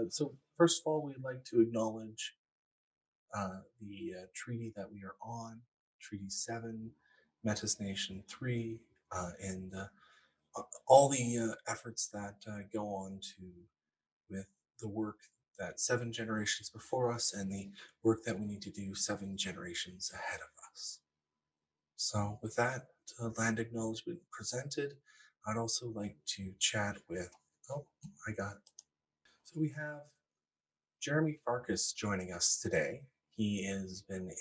So first of all, we'd like to acknowledge the treaty that we are on, Treaty 7, Metis Nation 3, and all the efforts that go on to with the work that 7 generations before us and the work that we need to do 7 generations ahead of us. So with that land acknowledgement presented, I'd also like to chat with, oh, I got it. So we have Jeromy Farkas joining us today. He has been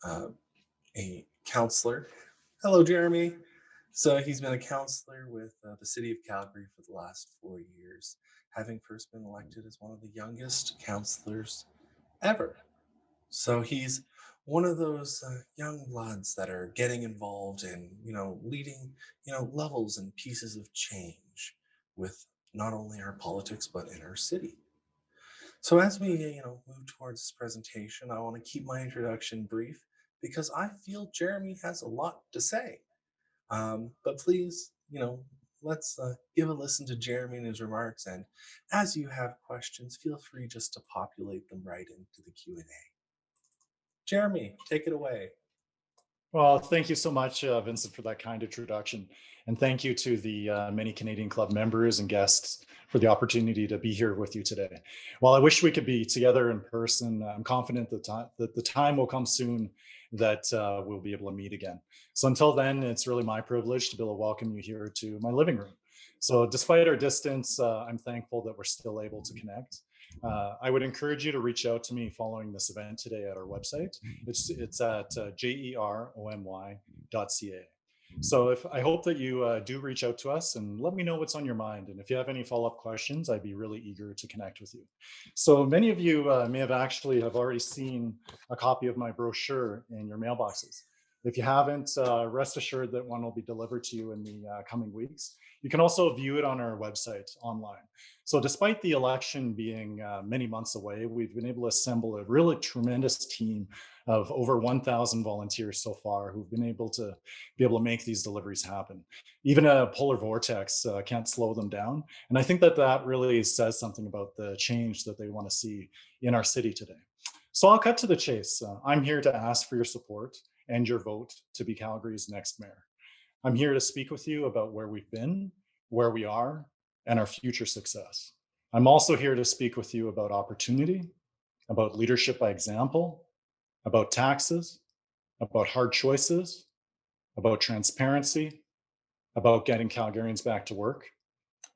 uh, a counselor. Hello, Jeromy. So he's been a counselor with the city of Calgary for the last 4 years, having first been elected as one of the youngest counselors ever. So he's one of those young bloods that are getting involved in, leading, levels and pieces of change with not only our politics but in our city. So as we, move towards this presentation, I want to keep my introduction brief because I feel Jeromy has a lot to say. But please, let's give a listen to Jeromy and his remarks. And as you have questions, feel free just to populate them right into the Q&A. Jeromy, take it away. Well, thank you so much, Vincent, for that kind introduction. And thank you to the many Canadian Club members and guests for the opportunity to be here with you today. While I wish we could be together in person, I'm confident that the time will come soon that we'll be able to meet again. So until then, it's really my privilege to be able to welcome you here to my living room. So despite our distance, I'm thankful that we're still able to connect. I would encourage you to reach out to me following this event today at our website. It's at jeromy.ca. So I hope that you do reach out to us and let me know what's on your mind. And if you have any follow-up questions, I'd be really eager to connect with you. So many of you may have already seen a copy of my brochure in your mailboxes. If you haven't, rest assured that one will be delivered to you in the coming weeks. You can also view it on our website online. So despite the election being many months away, we've been able to assemble a really tremendous team of over 1,000 volunteers so far who've been able to make these deliveries happen. Even a polar vortex can't slow them down. And I think that really says something about the change that they want to see in our city today. So I'll cut to the chase. I'm here to ask for your support and your vote to be Calgary's next mayor. I'm here to speak with you about where we've been, where we are, and our future success. I'm also here to speak with you about opportunity, about leadership by example, about taxes, about hard choices, about transparency, about getting Calgarians back to work.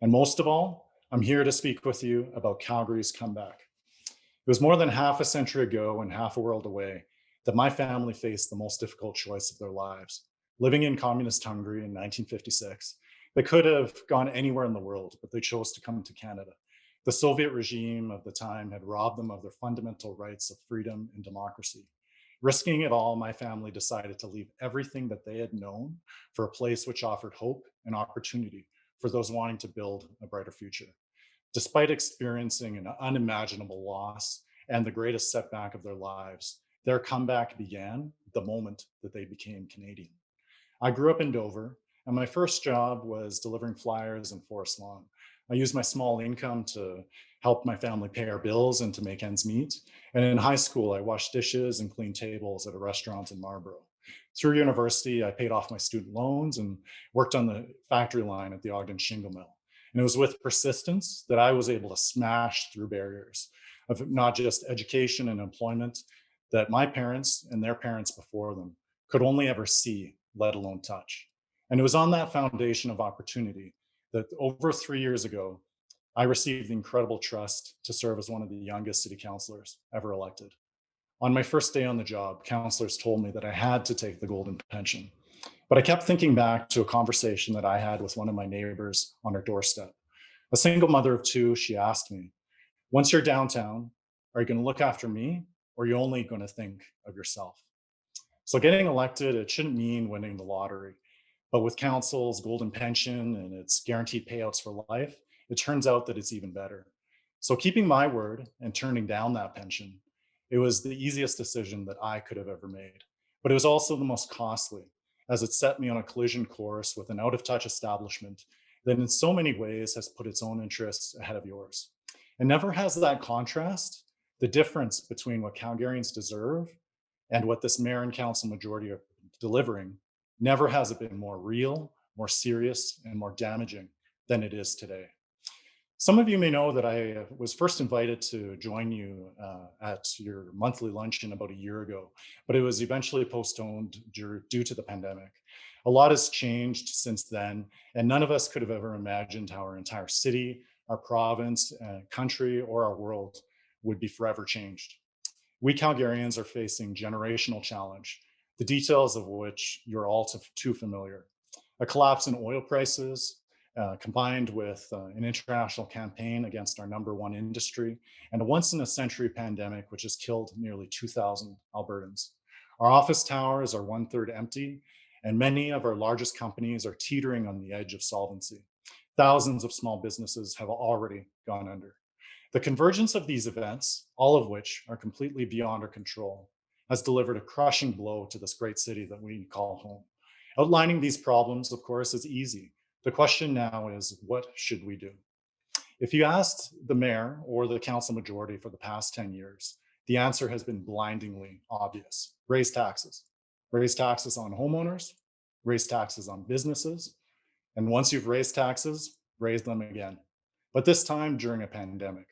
And most of all, I'm here to speak with you about Calgary's comeback. It was more than half a century ago and half a world away that my family faced the most difficult choice of their lives. Living in communist Hungary in 1956, they could have gone anywhere in the world, but they chose to come to Canada. The Soviet regime of the time had robbed them of their fundamental rights of freedom and democracy. Risking it all, my family decided to leave everything that they had known for a place which offered hope and opportunity for those wanting to build a brighter future. Despite experiencing an unimaginable loss and the greatest setback of their lives, their comeback began the moment that they became Canadian. I grew up in Dover, and my first job was delivering flyers in Forest Lawn. I used my small income to help my family pay our bills and to make ends meet. And in high school, I washed dishes and cleaned tables at a restaurant in Marlborough. Through university, I paid off my student loans and worked on the factory line at the Ogden Shingle Mill. And it was with persistence that I was able to smash through barriers of not just education and employment that my parents and their parents before them could only ever see, let alone touch. And it was on that foundation of opportunity that over 3 years ago, I received the incredible trust to serve as one of the youngest city councilors ever elected. On my first day on the job, councilors told me that I had to take the golden pension. But I kept thinking back to a conversation that I had with one of my neighbors on her doorstep. A single mother of two, she asked me, once you're downtown, are you going to look after me, or are you only going to think of yourself? So getting elected, it shouldn't mean winning the lottery. But with council's golden pension and its guaranteed payouts for life, it turns out that it's even better. So keeping my word and turning down that pension, it was the easiest decision that I could have ever made. But it was also the most costly, as it set me on a collision course with an out of touch establishment that in so many ways has put its own interests ahead of yours. And never has that contrast, the difference between what Calgarians deserve and what this mayor and council majority are delivering, never has it been more real, more serious, and more damaging than it is today. Some of you may know that I was first invited to join you at your monthly luncheon about a year ago, but it was eventually postponed due to the pandemic. A lot has changed since then, and none of us could have ever imagined how our entire city, our province, country, or our world would be forever changed. We Calgarians are facing generational challenge, the details of which you're all too familiar. A collapse in oil prices, combined with an international campaign against our number one industry, and a once in a century pandemic, which has killed nearly 2,000 Albertans. Our office towers are 1/3 empty, and many of our largest companies are teetering on the edge of solvency. Thousands of small businesses have already gone under. The convergence of these events, all of which are completely beyond our control, has delivered a crushing blow to this great city that we call home. Outlining these problems, of course, is easy. The question now is, what should we do? If you asked the mayor or the council majority for the past 10 years, the answer has been blindingly obvious. Raise taxes. Raise taxes on homeowners, raise taxes on businesses, and once you've raised taxes, raise them again. But this time during a pandemic.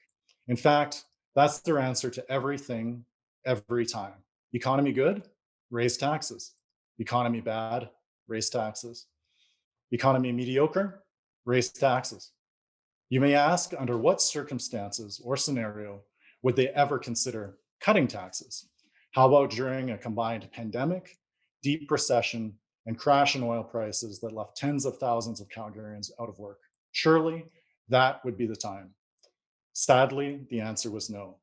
In fact, that's their answer to everything, every time. Economy good? Raise taxes. Economy bad? Raise taxes. Economy mediocre? Raise taxes. You may ask, under what circumstances or scenario would they ever consider cutting taxes? How about during a combined pandemic, deep recession, and crash in oil prices that left tens of thousands of Calgarians out of work? Surely that would be the time. Sadly, the answer was no.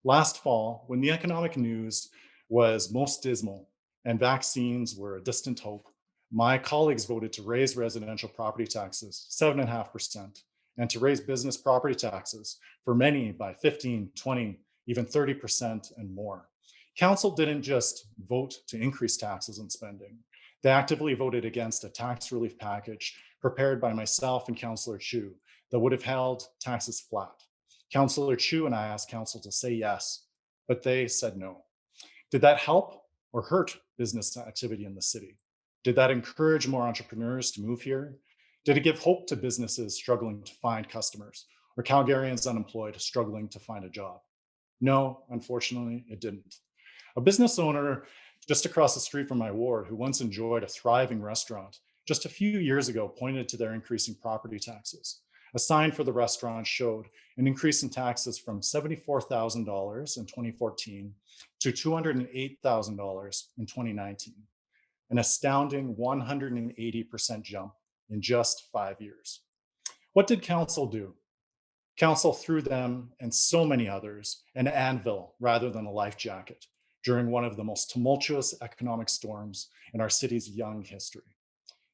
Last fall, when the economic news was most dismal and vaccines were a distant hope, my colleagues voted to raise residential property taxes 7.5% and to raise business property taxes for many by 15, 20, even 30% and more. Council didn't just vote to increase taxes and spending. They actively voted against a tax relief package prepared by myself and Councillor Chu that would have held taxes flat. Councillor Chu and I asked Council to say yes, but they said no. Did that help or hurt business activity in the city? Did that encourage more entrepreneurs to move here? Did it give hope to businesses struggling to find customers or Calgarians unemployed struggling to find a job? No, unfortunately, it didn't. A business owner just across the street from my ward who once enjoyed a thriving restaurant just a few years ago pointed to their increasing property taxes. A sign for the restaurant showed an increase in taxes from $74,000 in 2014 to $208,000 in 2019, an astounding 180% jump in just 5 years. What did council do? Council threw them and so many others an anvil rather than a life jacket during one of the most tumultuous economic storms in our city's young history.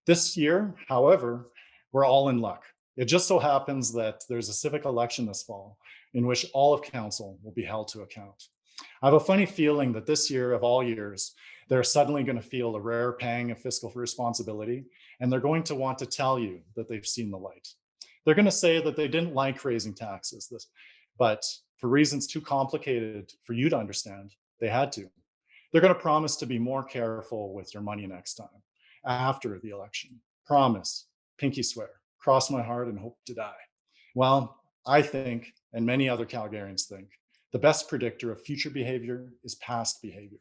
This year, however, we're all in luck. It just so happens that there's a civic election this fall in which all of council will be held to account. I have a funny feeling that this year of all years, they're suddenly going to feel a rare pang of fiscal responsibility, and they're going to want to tell you that they've seen the light. They're going to say that they didn't like raising taxes, but for reasons too complicated for you to understand, they had to. They're going to promise to be more careful with your money next time, after the election. Promise, pinky swear, cross my heart and hope to die. Well, I think, and many other Calgarians think, the best predictor of future behavior is past behavior.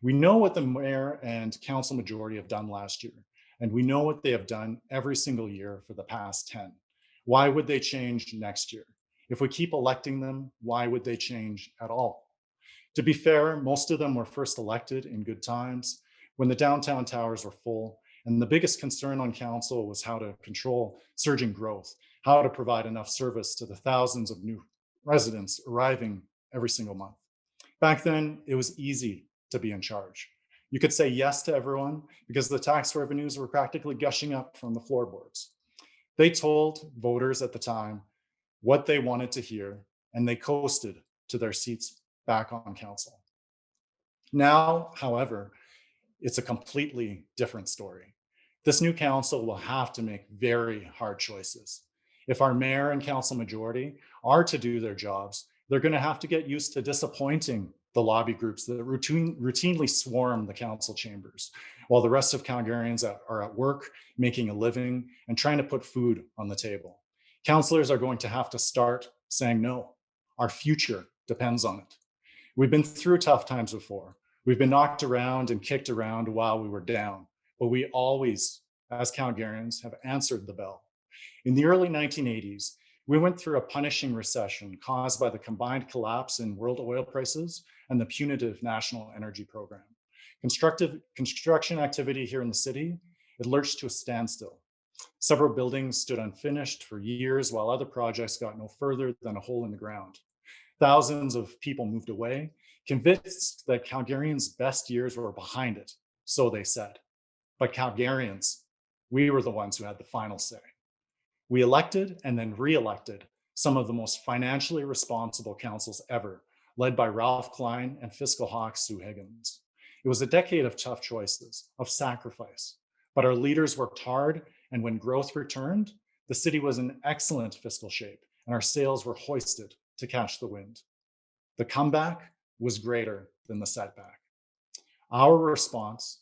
We know what the mayor and council majority have done last year, and we know what they have done every single year for the past 10. Why would they change next year? If we keep electing them, why would they change at all? To be fair, most of them were first elected in good times when the downtown towers were full, and the biggest concern on council was how to control surging growth, how to provide enough service to the thousands of new residents arriving every single month. Back then, it was easy to be in charge. You could say yes to everyone because the tax revenues were practically gushing up from the floorboards. They told voters at the time what they wanted to hear, and they coasted to their seats back on council. Now, however, it's a completely different story. This new council will have to make very hard choices. If our mayor and council majority are to do their jobs, they're going to have to get used to disappointing the lobby groups that routinely swarm the council chambers, while the rest of Calgarians are at work, making a living, and trying to put food on the table. Councillors are going to have to start saying no. Our future depends on it. We've been through tough times before. We've been knocked around and kicked around while we were down, but we always, as Calgarians, have answered the bell. In the early 1980s, we went through a punishing recession caused by the combined collapse in world oil prices and the punitive national energy program. Construction activity here in the city, it lurched to a standstill. Several buildings stood unfinished for years while other projects got no further than a hole in the ground. Thousands of people moved away, convinced that Calgarians' best years were behind it, so they said. But Calgarians, we were the ones who had the final say. We elected and then re-elected some of the most financially responsible councils ever, led by Ralph Klein and fiscal hawk Sue Higgins. It was a decade of tough choices, of sacrifice, but our leaders worked hard, and when growth returned, the city was in excellent fiscal shape, and our sails were hoisted to catch the wind. The comeback was greater than the setback. Our response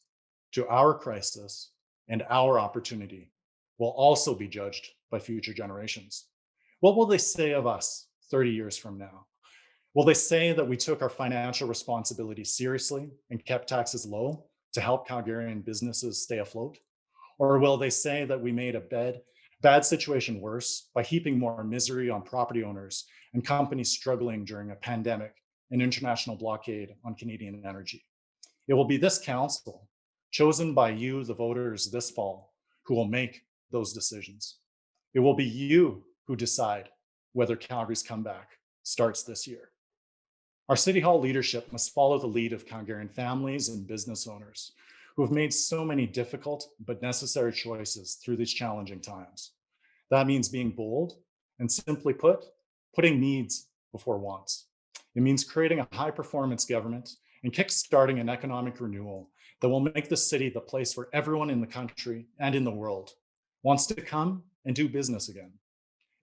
to our crisis and our opportunity will also be judged by future generations. What will they say of us 30 years from now? Will they say that we took our financial responsibility seriously and kept taxes low to help Calgarian businesses stay afloat? Or will they say that we made a bad situation worse by heaping more misery on property owners and companies struggling during a pandemic and international blockade on Canadian energy? It will be this council, chosen by you, the voters, this fall, who will make those decisions. It will be you who decide whether Calgary's comeback starts this year. Our City Hall leadership must follow the lead of Calgarian families and business owners who have made so many difficult but necessary choices through these challenging times. That means being bold and, simply put, putting needs before wants. It means creating a high-performance government and kickstarting an economic renewal that will make the city the place where everyone in the country and in the world wants to come and do business again.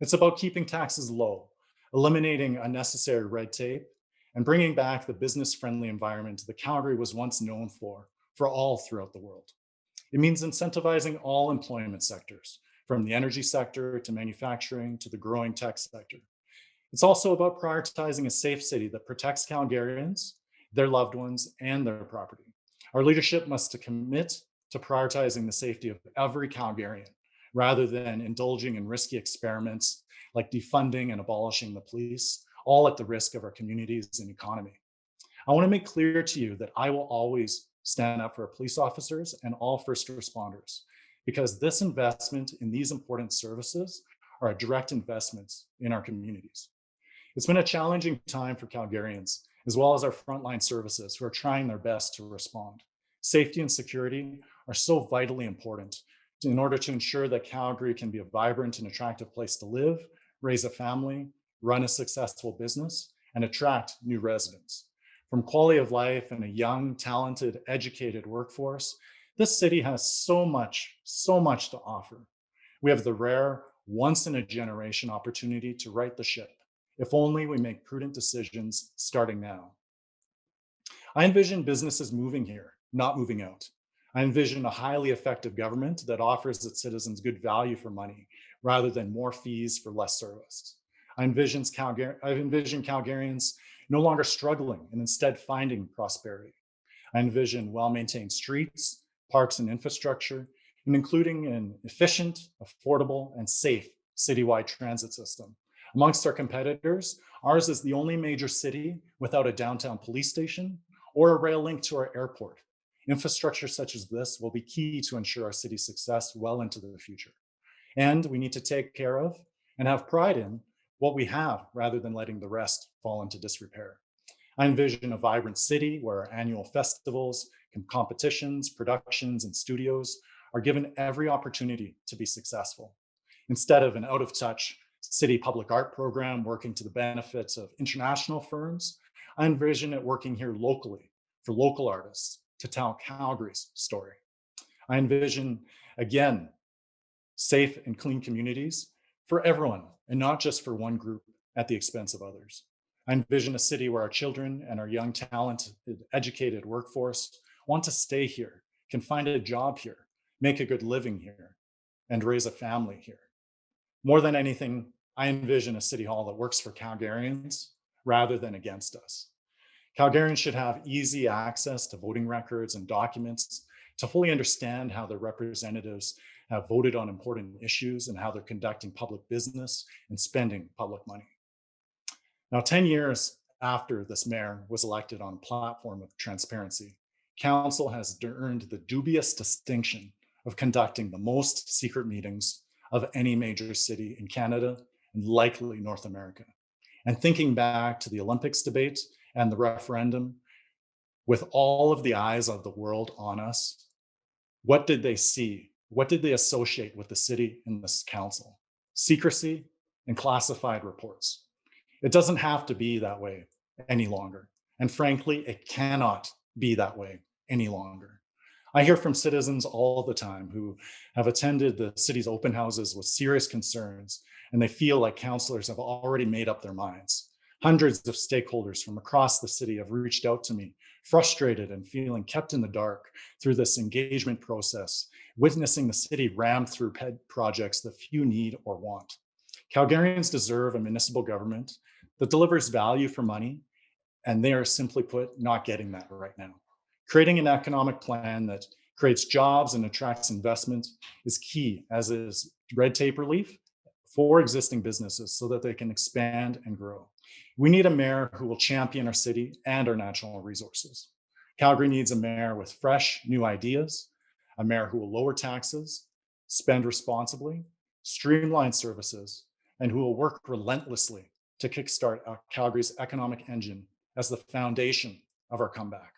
It's about keeping taxes low, eliminating unnecessary red tape, and bringing back the business-friendly environment that Calgary was once known for all throughout the world. It means incentivizing all employment sectors, from the energy sector to manufacturing to the growing tech sector. It's also about prioritizing a safe city that protects Calgarians, their loved ones, and their property. Our leadership must commit to prioritizing the safety of every Calgarian, rather than indulging in risky experiments like defunding and abolishing the police, all at the risk of our communities and economy. I want to make clear to you that I will always stand up for our police officers and all first responders, because this investment in these important services are a direct investments in our communities. It's been a challenging time for Calgarians, as well as our frontline services who are trying their best to respond. Safety and security are so vitally important in order to ensure that Calgary can be a vibrant and attractive place to live, raise a family, run a successful business, and attract new residents. From quality of life and a young, talented, educated workforce, this city has so much to offer. We have the rare, once-in-a-generation opportunity to right the ship, if only we make prudent decisions starting now. I envision businesses moving here, not moving out. I envision a highly effective government that offers its citizens good value for money, rather than more fees for less service. I envision Calgarians no longer struggling and instead finding prosperity. I envision well-maintained streets, parks, and infrastructure, and including an efficient, affordable, and safe citywide transit system. Amongst our competitors, ours is the only major city without a downtown police station or a rail link to our airport. Infrastructure such as this will be key to ensure our city's success well into the future. And we need to take care of and have pride in what we have rather than letting the rest fall into disrepair. I envision a vibrant city where our annual festivals, competitions, productions, and studios are given every opportunity to be successful. Instead of an out-of-touch city public art program working to the benefits of international firms, I envision it working here locally for local artists to tell Calgary's story. I envision, again, safe and clean communities for everyone and not just for one group at the expense of others. I envision a city where our children and our young, talented, educated workforce want to stay here, can find a job here, make a good living here, and raise a family here. More than anything, I envision a city hall that works for Calgarians rather than against us. Calgarians should have easy access to voting records and documents to fully understand how their representatives have voted on important issues and how they're conducting public business and spending public money. Now, 10 years after this mayor was elected on a platform of transparency, council has earned the dubious distinction of conducting the most secret meetings of any major city in Canada and likely North America. And thinking back to the Olympics debate and the referendum, with all of the eyes of the world on us, what did they see? What did they associate with the city and this council? Secrecy and classified reports. It doesn't have to be that way any longer. And frankly, it cannot be that way any longer. I hear from citizens all the time who have attended the city's open houses with serious concerns, and they feel like councillors have already made up their minds. Hundreds of stakeholders from across the city have reached out to me, frustrated and feeling kept in the dark through this engagement process, witnessing the city ram through projects that few need or want. Calgarians deserve a municipal government that delivers value for money, and they are, simply put, not getting that right now. Creating an economic plan that creates jobs and attracts investment is key, as is red tape relief for existing businesses so that they can expand and grow. We need a mayor who will champion our city and our natural resources. Calgary needs a mayor with fresh, new ideas, a mayor who will lower taxes, spend responsibly, streamline services, and who will work relentlessly to kickstart Calgary's economic engine as the foundation of our comeback.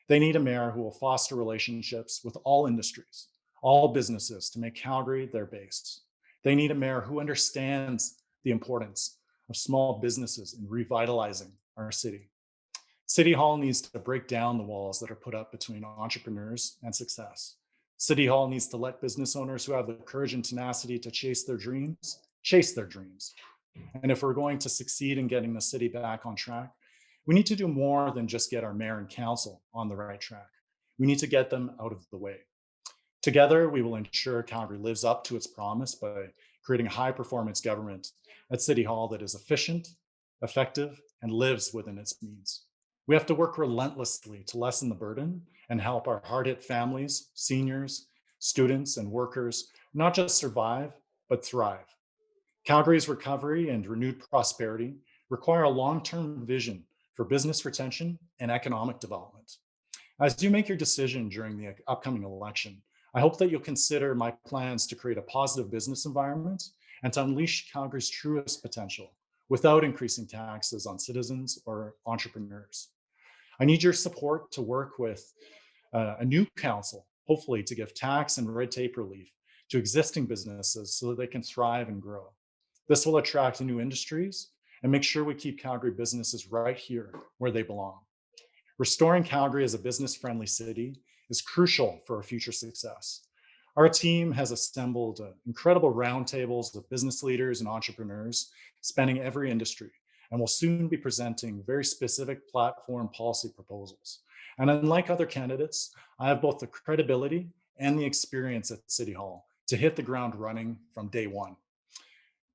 They need a mayor who will foster relationships with all industries, all businesses to make Calgary their base. They need a mayor who understands the importance of small businesses in revitalizing our city. City Hall needs to break down the walls that are put up between entrepreneurs and success. City Hall needs to let business owners who have the courage and tenacity to chase their dreams. And if we're going to succeed in getting the city back on track, we need to do more than just get our mayor and council on the right track. We need to get them out of the way. Together, we will ensure Calgary lives up to its promise by creating a high-performance government at City Hall that is efficient, effective, and lives within its means. We have to work relentlessly to lessen the burden and help our hard-hit families, seniors, students, and workers not just survive, but thrive. Calgary's recovery and renewed prosperity require a long-term vision for business retention and economic development. As you make your decision during the upcoming election, I hope that you'll consider my plans to create a positive business environment and to unleash Calgary's truest potential without increasing taxes on citizens or entrepreneurs. I need your support to work with a new council, hopefully to give tax and red tape relief to existing businesses so that they can thrive and grow. This will attract new industries and make sure we keep Calgary businesses right here where they belong. Restoring Calgary as a business-friendly city is crucial for our future success. Our team has assembled incredible roundtables of business leaders and entrepreneurs spanning every industry, and will soon be presenting very specific platform policy proposals. And unlike other candidates, I have both the credibility and the experience at City Hall to hit the ground running from day one.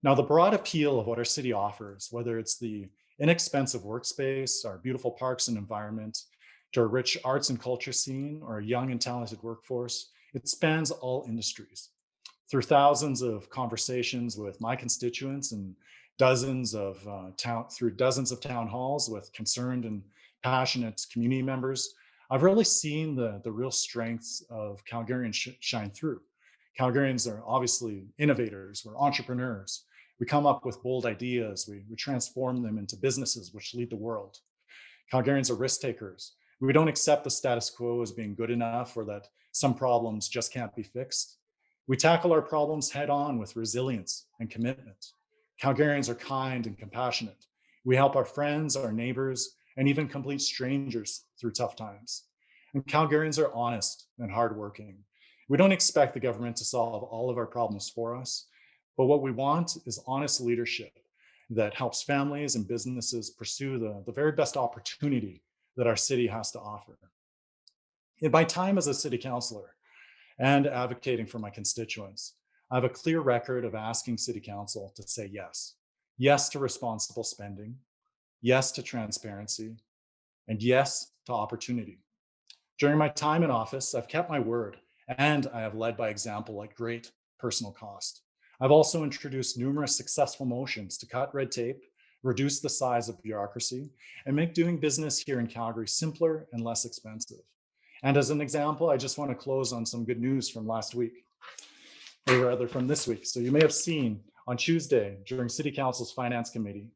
Now, the broad appeal of what our city offers, whether it's the inexpensive workspace, our beautiful parks and environment, to a rich arts and culture scene, or a young and talented workforce, it spans all industries. Through thousands of conversations with my constituents and through dozens of town halls with concerned and passionate community members, I've really seen the real strengths of Calgarians shine through. Calgarians are obviously innovators, we're entrepreneurs. We come up with bold ideas, we transform them into businesses which lead the world. Calgarians are risk takers. We don't accept the status quo as being good enough or that some problems just can't be fixed. We tackle our problems head on with resilience and commitment. Calgarians are kind and compassionate. We help our friends, our neighbors, and even complete strangers through tough times. And Calgarians are honest and hardworking. We don't expect the government to solve all of our problems for us, But what we want is honest leadership that helps families and businesses pursue the very best opportunity that our city has to offer. In my time as a city councillor and advocating for my constituents, I have a clear record of asking city council to say yes. Yes to responsible spending, yes to transparency, and yes to opportunity. During my time in office, I've kept my word and I have led by example at great personal cost. I've also introduced numerous successful motions to cut red tape, reduce the size of bureaucracy, and make doing business here in Calgary simpler and less expensive. And as an example, I just want to close on some good news from last week, or rather from this week. So you may have seen on Tuesday during City Council's Finance Committee,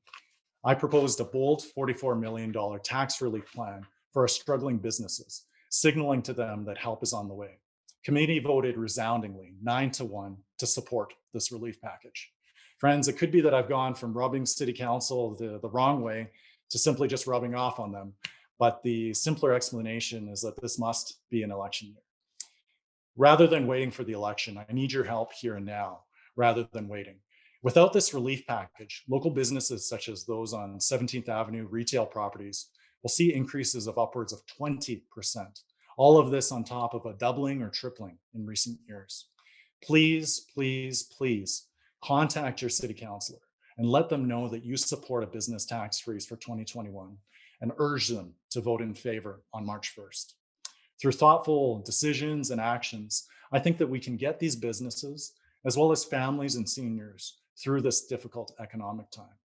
I proposed a bold $44 million tax relief plan for our struggling businesses, signaling to them that help is on the way. Committee voted resoundingly 9-1 to support this relief package. Friends, it could be that I've gone from rubbing City Council the wrong way to simply just rubbing off on them. But the simpler explanation is that this must be an election year. Rather than waiting for the election, I need your help here and now, rather than waiting. Without this relief package, local businesses such as those on 17th Avenue retail properties will see increases of upwards of 20%. All of this on top of a doubling or tripling in recent years. Please, please, please contact your city councilor and let them know that you support a business tax freeze for 2021 and urge them to vote in favor on March 1st. Through thoughtful decisions and actions, I think that we can get these businesses, as well as families and seniors, through this difficult economic time.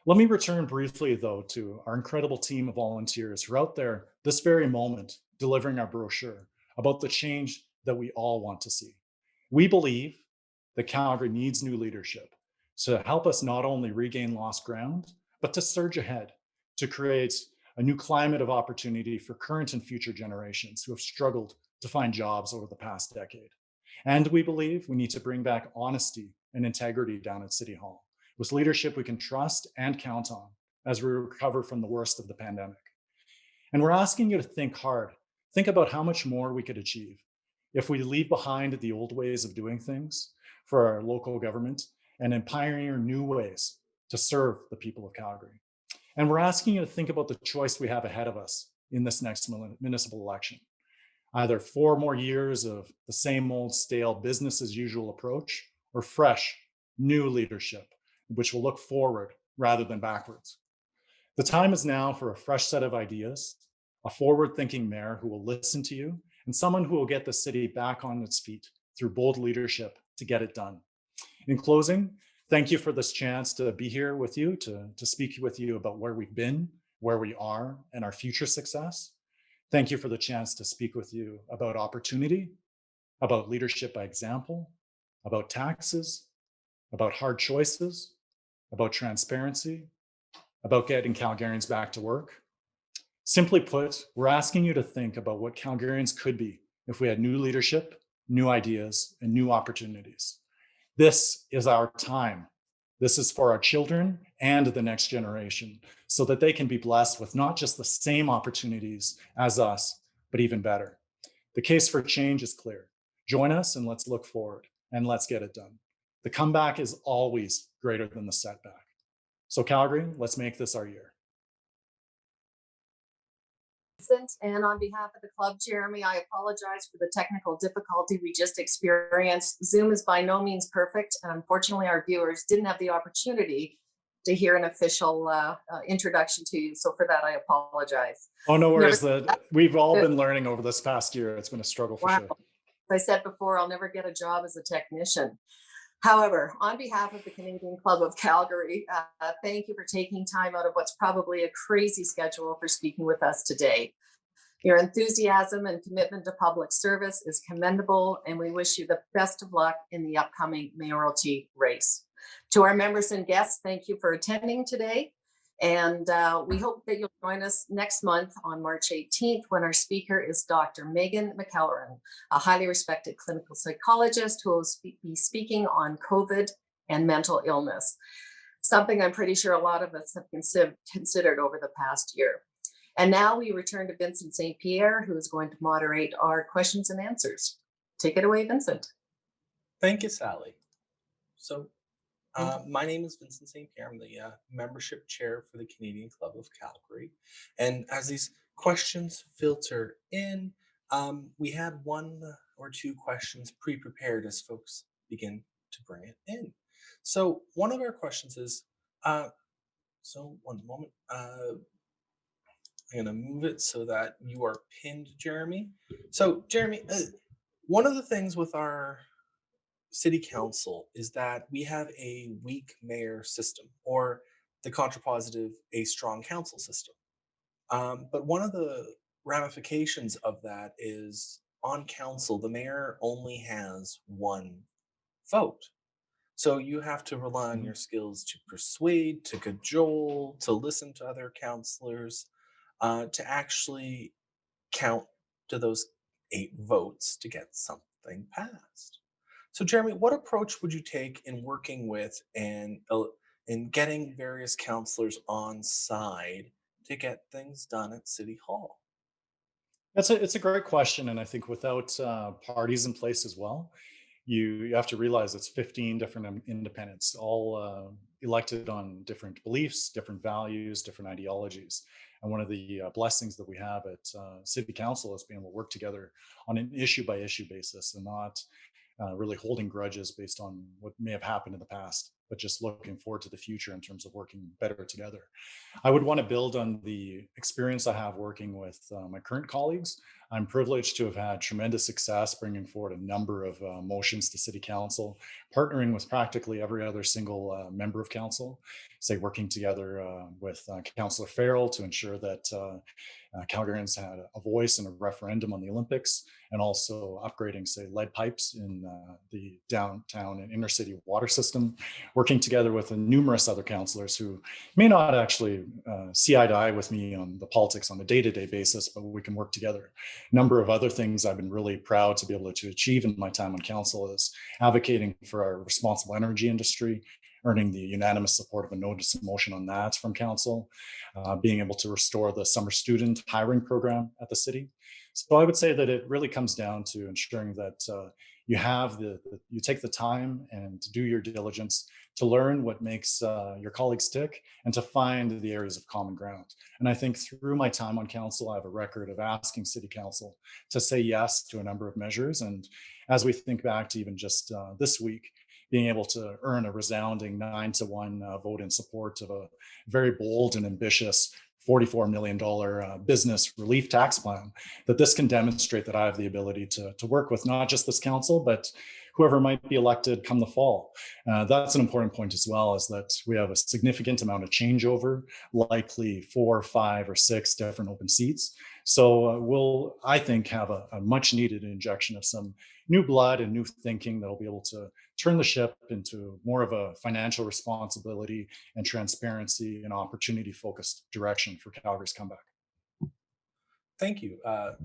Let me return briefly, though, to our incredible team of volunteers who are out there this very moment delivering our brochure about the change that we all want to see. We believe that Calgary needs new leadership to help us not only regain lost ground, but to surge ahead, to create a new climate of opportunity for current and future generations who have struggled to find jobs over the past decade. And we believe we need to bring back honesty and integrity down at City Hall, with leadership we can trust and count on as we recover from the worst of the pandemic. And we're asking you to think hard. Think about how much more we could achieve if we leave behind the old ways of doing things for our local government and pioneer new ways to serve the people of Calgary. And we're asking you to think about the choice we have ahead of us in this next municipal election. Either 4 more years of the same old stale business as usual approach, or fresh, new leadership, which will look forward rather than backwards. The time is now for a fresh set of ideas, a forward-thinking mayor who will listen to you, and someone who will get the city back on its feet through bold leadership to get it done. In closing, thank you for this chance to be here with you, to speak with you about where we've been, where we are, and our future success. Thank you for the chance to speak with you about opportunity, about leadership by example, about taxes, about hard choices, about transparency, about getting Calgarians back to work. Simply put, we're asking you to think about what Calgarians could be if we had new leadership, new ideas, and new opportunities. This is our time. This is for our children and the next generation, so that they can be blessed with not just the same opportunities as us, but even better. The case for change is clear. Join us and let's look forward and let's get it done. The comeback is always greater than the setback. So Calgary, let's make this our year. And on behalf of the club, Jeromy, I apologize for the technical difficulty we just experienced. Zoom is by no means perfect, and unfortunately our viewers didn't have the opportunity to hear an official introduction to you. So for that, I apologize. Oh, no worries. We've all been learning over this past year. It's been a struggle for sure. As I said before, I'll never get a job as a technician. However, on behalf of the Canadian Club of Calgary, thank you for taking time out of what's probably a crazy schedule for speaking with us today. Your enthusiasm and commitment to public service is commendable, and we wish you the best of luck in the upcoming mayoralty race. To our members and guests, thank you for attending today. And we hope that you'll join us next month on March 18th when our speaker is Dr. Megan McElleran, a highly respected clinical psychologist who will be speaking on COVID and mental illness, something I'm pretty sure a lot of us have considered over the past year. And now we return to Vincent St. Pierre, who is going to moderate our questions and answers. Take it away, Vincent. Thank you, Sally. So My name is Vincent St. Pierre. I'm the membership chair for the Canadian Club of Calgary. And as these questions filter in, we had one or two questions pre-prepared as folks begin to bring it in. So one of our questions is, so one moment, I'm gonna move it so that you are pinned, Jeromy. So Jeromy, one of the things with our city council is that we have a weak mayor system, or the contrapositive, a strong council system. But one of the ramifications of that is on council, the mayor only has one vote. So you have to rely on Mhm. your skills to persuade, to cajole, to listen to other councillors, to actually count to those 8 votes to get something passed. So, Jeromy, what approach would you take in working with and in getting various counselors on side to get things done at City Hall? It's a great question, and I think without parties in place as well, you have to realize it's 15 different independents, all elected on different beliefs, different values, different ideologies. And one of the blessings that we have at City Council is being able to work together on an issue by issue basis, and not really holding grudges based on what may have happened in the past, but just looking forward to the future in terms of working better together. I would want to build on the experience I have working with my current colleagues. I'm privileged to have had tremendous success bringing forward a number of motions to City Council, partnering with practically every other single member of Council, say working together with Councillor Farrell to ensure that Calgarians had a voice in a referendum on the Olympics, and also upgrading, say, lead pipes in the downtown and inner city water system, working together with numerous other councillors who may not actually see eye to eye with me on the politics on a day-to-day basis, but we can work together. A number of other things I've been really proud to be able to achieve in my time on council is advocating for our responsible energy industry, earning the unanimous support of a notice of motion on that from council, being able to restore the summer student hiring program at the city. So I would say that it really comes down to ensuring that you have you take the time and do your diligence to learn what makes your colleagues tick and to find the areas of common ground. And I think through my time on council, I have a record of asking City Council to say yes to a number of measures. And as we think back to even just this week, being able to earn a resounding 9-1 vote in support of a very bold and ambitious $44 million business relief tax plan, that this can demonstrate that I have the ability to work with not just this council, but whoever might be elected come the fall. That's an important point as well, is that we have a significant amount of changeover, likely 4, 5, or 6 different open seats. So we'll, I think, have a much needed injection of some new blood and new thinking that will be able to turn the ship into more of a financial responsibility and transparency and opportunity focused direction for Calgary's comeback. Thank you,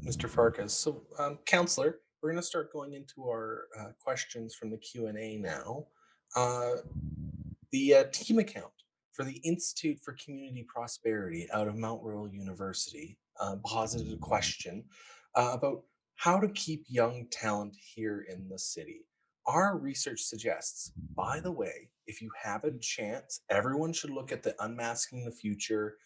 Mr. Farkas. So, Counselor, we're going to start going into our questions from the Q&A now. The team account for the Institute for Community Prosperity out of Mount Royal University posited a question about how to keep young talent here in the city. Our research suggests, by the way, if you have a chance, everyone should look at the Unmasking the Future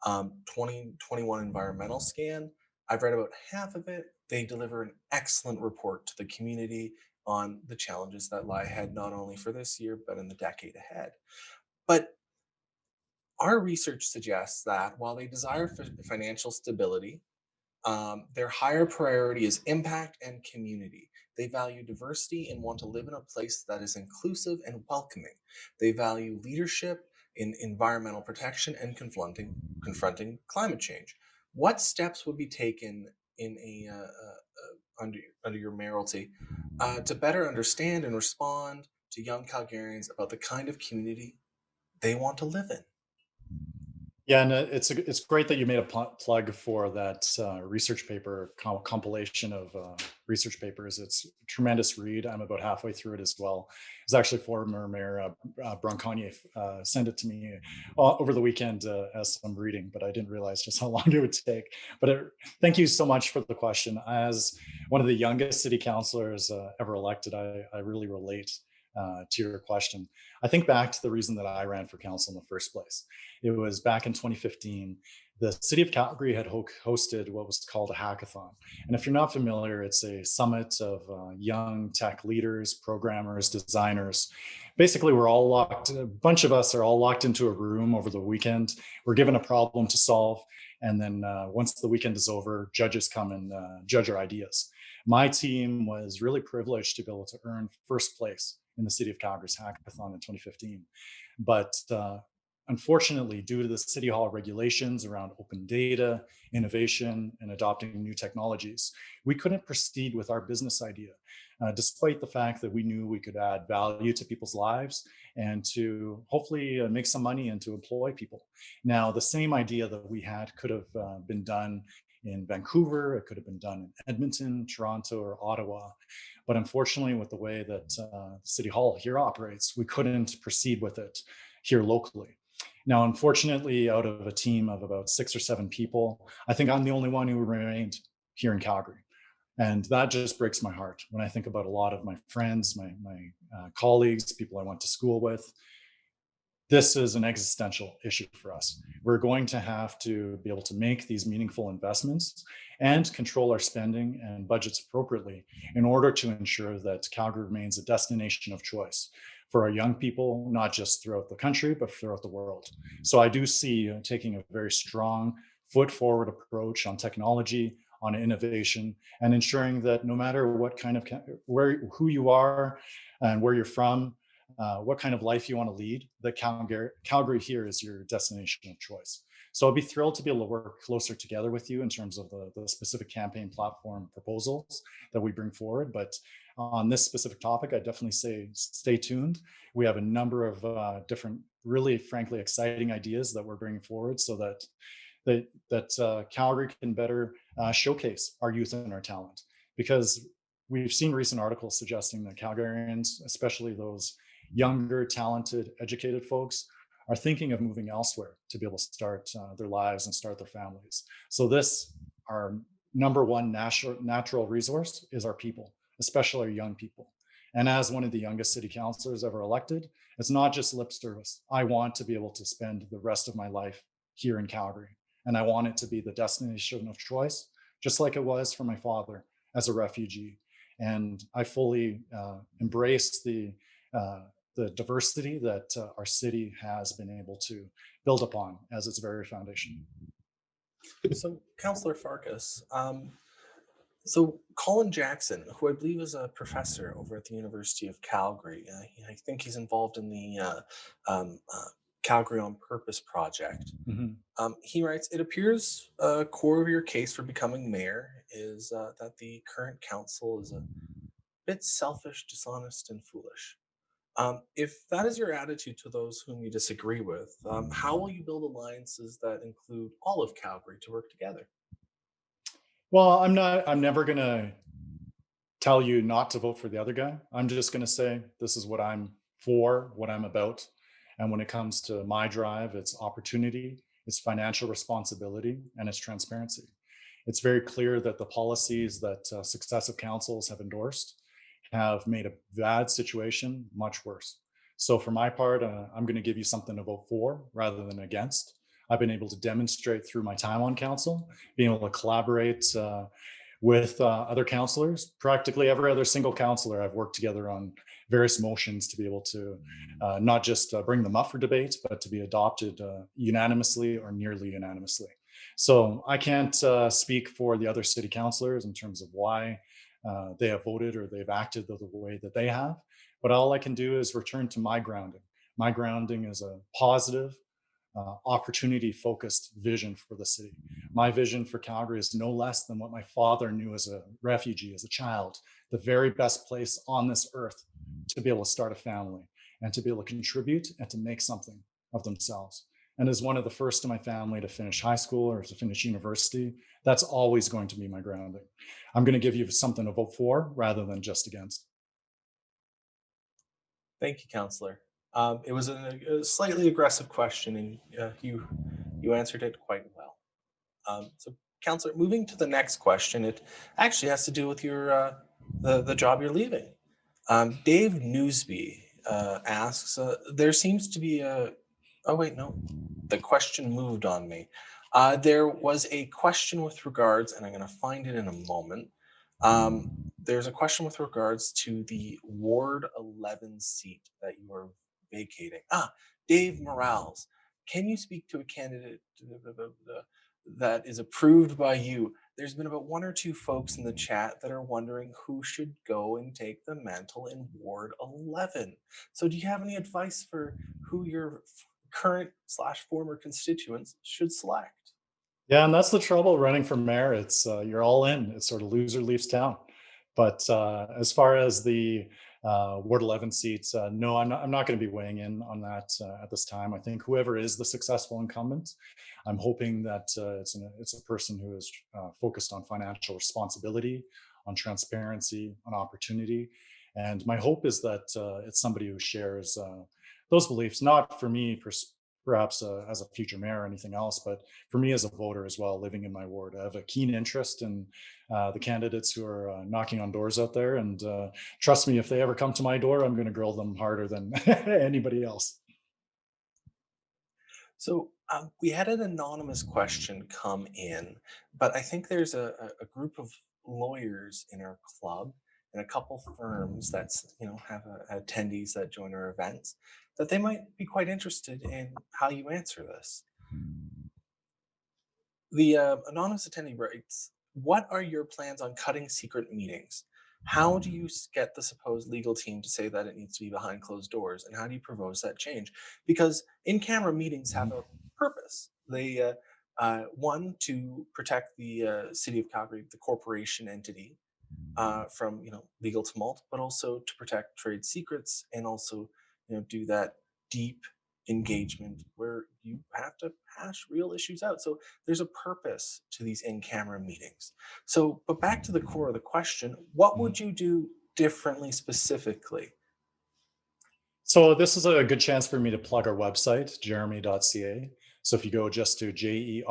2021 environmental scan. I've read about half of it. They deliver an excellent report to the community on the challenges that lie ahead, not only for this year, but in the decade ahead. But our research suggests that while they desire financial stability, their higher priority is impact and community. They value diversity and want to live in a place that is inclusive and welcoming. They value leadership in environmental protection and confronting climate change. What steps would be taken in under your mayoralty to better understand and respond to young Calgarians about the kind of community they want to live in? Yeah, and it's great that you made a plug for that research paper compilation of research papers. It's a tremendous read. I'm about halfway through it as well. It's actually former Mayor Bronconier sent it to me over the weekend as I'm reading, but I didn't realize just how long it would take. But thank you so much for the question. As one of the youngest city councillors ever elected, I really relate to your question. I think back to the reason that I ran for council in the first place. It was back in 2015. The city of Calgary had hosted what was called a hackathon. And if you're not familiar, it's a summit of young tech leaders, programmers, designers. Basically, a bunch of us are all locked into a room over the weekend. We're given a problem to solve. And then once the weekend is over, judges come and judge our ideas. My team was really privileged to be able to earn first place in the City of Calgary's hackathon in 2015. But unfortunately, due to the City Hall regulations around open data, innovation, and adopting new technologies, we couldn't proceed with our business idea, despite the fact that we knew we could add value to people's lives and to hopefully make some money and to employ people. Now, the same idea that we had could have been done in Vancouver, it could have been done in Edmonton, Toronto, or Ottawa. But unfortunately, with the way that City Hall here operates, we couldn't proceed with it here locally. Now, unfortunately, out of a team of about 6 or 7 people, I think I'm the only one who remained here in Calgary. And that just breaks my heart when I think about a lot of my friends, my colleagues, people I went to school with. This is an existential issue for us. We're going to have to be able to make these meaningful investments and control our spending and budgets appropriately in order to ensure that Calgary remains a destination of choice for our young people, not just throughout the country, but throughout the world. So I do see taking a very strong foot forward approach on technology, on innovation, and ensuring that no matter what kind of who you are and where you're from, what kind of life you want to lead, that Calgary here is your destination of choice. So I'll be thrilled to be able to work closer together with you in terms of the specific campaign platform proposals that we bring forward. But on this specific topic, I definitely say stay tuned. We have a number of different, really frankly, exciting ideas that we're bringing forward so that Calgary can better showcase our youth and our talent. Because we've seen recent articles suggesting that Calgarians, especially those younger, talented, educated folks, are thinking of moving elsewhere to be able to start their lives and start their families. So this, our number one natural resource, is our people, especially our young people. And as one of the youngest city councilors ever elected, it's not just lip service. I want to be able to spend the rest of my life here in Calgary. And I want it to be the destination of choice, just like it was for my father as a refugee. And I fully embrace the diversity that our city has been able to build upon as its very foundation. So, Councillor Farkas, so Colin Jackson, who I believe is a professor over at the University of Calgary, I think he's involved in the Calgary on Purpose project. Mm-hmm. He writes, it appears a core of your case for becoming mayor is that the current council is a bit selfish, dishonest, and foolish. If that is your attitude to those whom you disagree with, how will you build alliances that include all of Calgary to work together? Well, I'm never going to tell you not to vote for the other guy. I'm just going to say this is what I'm for, what I'm about. And when it comes to my drive, it's opportunity, it's financial responsibility, and it's transparency. It's very clear that the policies that successive councils have endorsed have made a bad situation much worse. So for my part, I'm going to give you something to vote for rather than against. I've been able to demonstrate through my time on council, being able to collaborate with other councillors. Practically every other single councillor I've worked together on various motions to be able to not just bring them up for debate, but to be adopted unanimously or nearly unanimously. So I can't speak for the other city councillors in terms of why they have voted or they've acted the way that they have. But all I can do is return to my grounding. My grounding is a positive, opportunity-focused vision for the city. My vision for Calgary is no less than what my father knew as a refugee, as a child, the very best place on this earth to be able to start a family and to be able to contribute and to make something of themselves. And as one of the first in my family to finish high school or to finish university, that's always going to be my grounding. I'm going to give you something to vote for rather than just against. Thank you, Councillor. It was a slightly aggressive question, and you answered it quite well. So, Councillor, moving to the next question, it actually has to do with your the job you're leaving. Dave Newsby asks, there seems to be a, oh wait, no, the question moved on me. There was a question with regards, and I'm going to find it in a moment. There's a question with regards to the Ward 11 seat that you are vacating. Dave Morales, can you speak to a candidate that is approved by you? There's been about one or two folks in the chat that are wondering who should go and take the mantle in Ward 11. So do you have any advice for who your current / former constituents should select? Yeah, and that's the trouble running for mayor. It's you're all in. It's sort of loser leaves town. But as far as the Ward 11 seats, no, I'm not going to be weighing in on that at this time. I think whoever is the successful incumbent, I'm hoping that it's a person who is focused on financial responsibility, on transparency, on opportunity. And my hope is that it's somebody who shares those beliefs, not for me perhaps as a future mayor or anything else, but for me as a voter as well, living in my ward. I have a keen interest in the candidates who are knocking on doors out there. And trust me, if they ever come to my door, I'm going to grill them harder than anybody else. So we had an anonymous question come in, but I think there's a group of lawyers in our club and a couple firms that's have attendees that join our events that they might be quite interested in how you answer this. The anonymous attendee writes, "What are your plans on cutting secret meetings? How do you get the supposed legal team to say that it needs to be behind closed doors? And how do you propose that change? Because in-camera meetings have a purpose. They, one, to protect the city of Calgary, the corporation entity, from legal tumult, but also to protect trade secrets and also do that deep engagement where you have to hash real issues out. So there's a purpose to these in-camera meetings. So, but back to the core of the question, what would you do differently specifically? So this is a good chance for me to plug our website, jeromy.ca. So if you go just to jeromy.ca,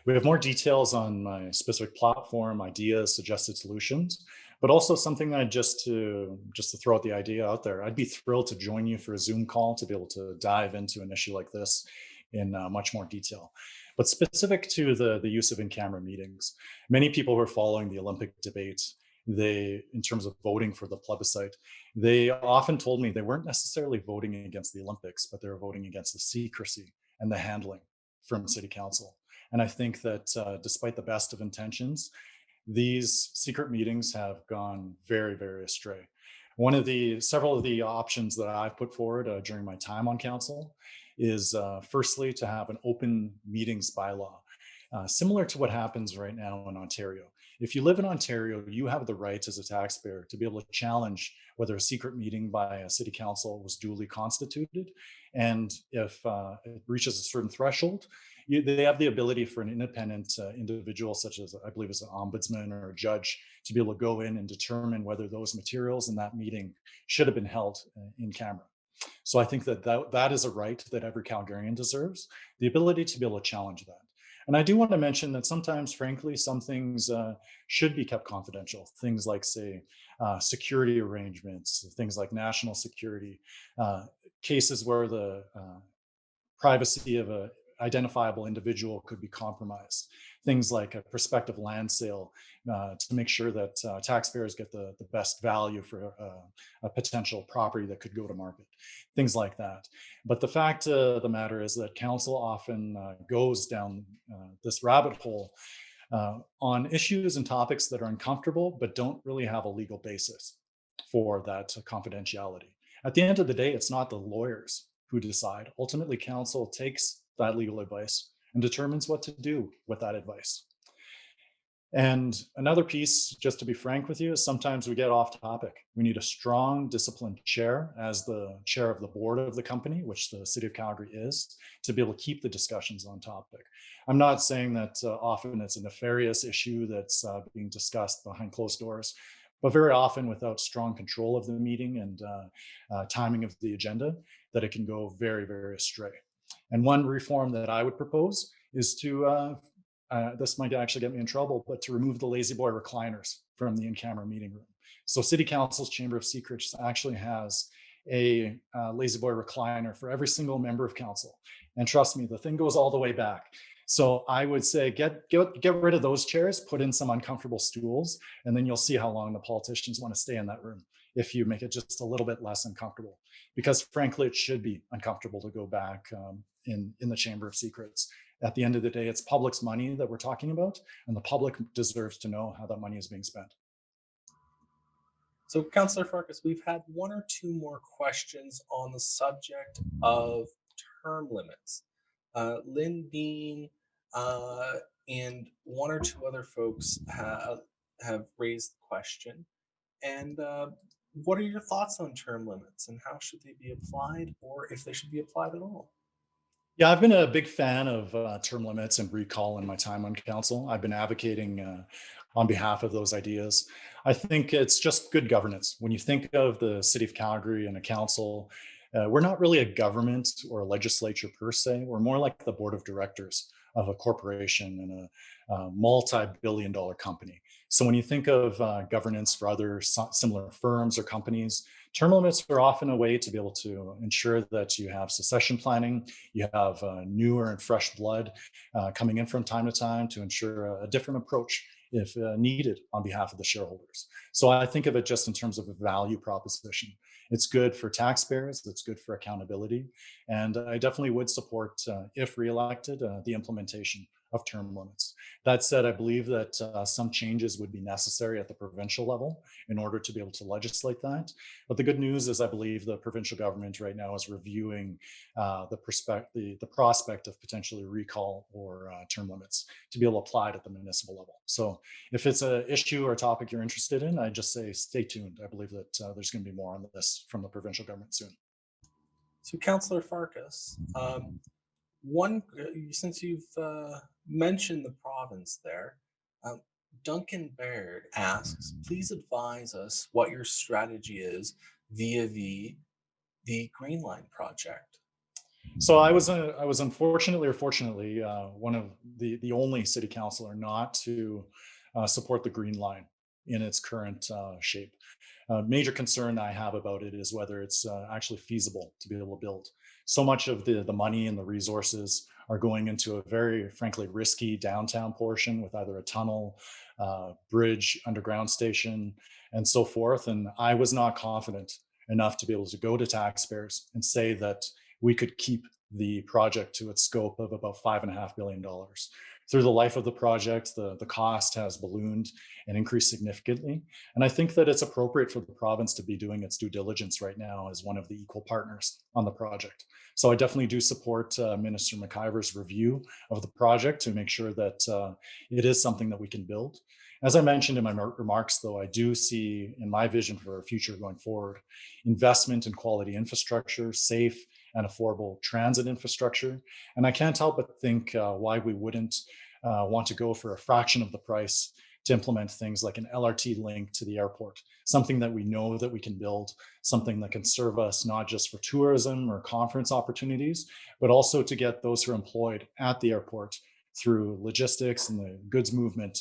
we have more details on my specific platform, ideas, suggested solutions, but also something that just to throw out the idea out there, I'd be thrilled to join you for a Zoom call to be able to dive into an issue like this in much more detail. But specific to the use of in-camera meetings, many people who are following the Olympic debate, in terms of voting for the plebiscite, they often told me they weren't necessarily voting against the Olympics, but they were voting against the secrecy and the handling from city council. And I think that despite the best of intentions, these secret meetings have gone very, very astray. Several of the options that I've put forward during my time on council is firstly to have an open meetings bylaw, similar to what happens right now in Ontario. If you live in Ontario, you have the right as a taxpayer to be able to challenge whether a secret meeting by a city council was duly constituted. And if it reaches a certain threshold, they have the ability for an independent individual, such as I believe as an ombudsman or a judge, to be able to go in and determine whether those materials in that meeting should have been held in camera. So I think that is a right that every Calgarian deserves, the ability to be able to challenge that. And I do want to mention that sometimes, frankly, some things should be kept confidential. Things like, say, security arrangements, things like national security, cases where the privacy of an identifiable individual could be compromised. Things like a prospective land sale to make sure that taxpayers get the best value for a potential property that could go to market, things like that. But the fact of the matter is that council often goes down this rabbit hole on issues and topics that are uncomfortable, but don't really have a legal basis for that confidentiality. At the end of the day, it's not the lawyers who decide. Ultimately, council takes that legal advice and determines what to do with that advice. And another piece, just to be frank with you, is sometimes we get off topic. We need a strong, disciplined chair as the chair of the board of the company, which the City of Calgary is, to be able to keep the discussions on topic. I'm not saying that often it's a nefarious issue that's being discussed behind closed doors, but very often without strong control of the meeting and timing of the agenda, that it can go very, very astray. And one reform that I would propose is to, this might actually get me in trouble, but to remove the lazy boy recliners from the in-camera meeting room. So City Council's Chamber of Secrets actually has a lazy boy recliner for every single member of council. And trust me, the thing goes all the way back. So I would say get rid of those chairs, put in some uncomfortable stools, and then you'll see how long the politicians want to stay in that room if you make it just a little bit less uncomfortable. Because frankly, it should be uncomfortable to go back in the Chamber of Secrets. At the end of the day, it's public's money that we're talking about, and the public deserves to know how that money is being spent. So, Councillor Farkas, we've had one or two more questions on the subject of term limits. Lynn Bean and one or two other folks have raised the question. And what are your thoughts on term limits, and how should they be applied, or if they should be applied at all? Yeah, I've been a big fan of term limits and recall in my time on council. I've been advocating on behalf of those ideas. I think it's just good governance. When you think of the city of Calgary and a council, we're not really a government or a legislature per se. We're more like the board of directors of a corporation and a multi-billion dollar company. So when you think of governance for other similar firms or companies, term limits are often a way to be able to ensure that you have succession planning, you have newer and fresh blood coming in from time to time to ensure a different approach if needed on behalf of the shareholders. So I think of it just in terms of a value proposition. It's good for taxpayers, it's good for accountability, and I definitely would support, if reelected, the implementation of term limits. That said, I believe that some changes would be necessary at the provincial level in order to be able to legislate that. But the good news is I believe the provincial government right now is reviewing the prospect of potentially recall or term limits to be able to apply it at the municipal level. So if it's an issue or a topic you're interested in, I just say stay tuned. I believe that there's going to be more on this from the provincial government soon. So, Councillor Farkas, since you've mentioned the province there, Duncan Baird asks, please advise us what your strategy is via the Green Line project. So I was unfortunately or fortunately one of the only city councillor not to support the Green Line in its current shape. Major concern I have about it is whether it's actually feasible to be able to build. So much of the money and the resources are going into a very, frankly, risky downtown portion with either a tunnel, bridge, underground station, and so forth. And I was not confident enough to be able to go to taxpayers and say that we could keep the project to its scope of about $5.5 billion. Through the life of the project, the cost has ballooned and increased significantly. And I think that it's appropriate for the province to be doing its due diligence right now as one of the equal partners on the project. So I definitely do support Minister McIver's review of the project to make sure that it is something that we can build. As I mentioned in my remarks, though, I do see in my vision for our future going forward, investment in quality infrastructure, safe and affordable transit infrastructure. And I can't help but think why we wouldn't want to go for a fraction of the price to implement things like an LRT link to the airport, something that we know that we can build, something that can serve us not just for tourism or conference opportunities, but also to get those who are employed at the airport through logistics and the goods movement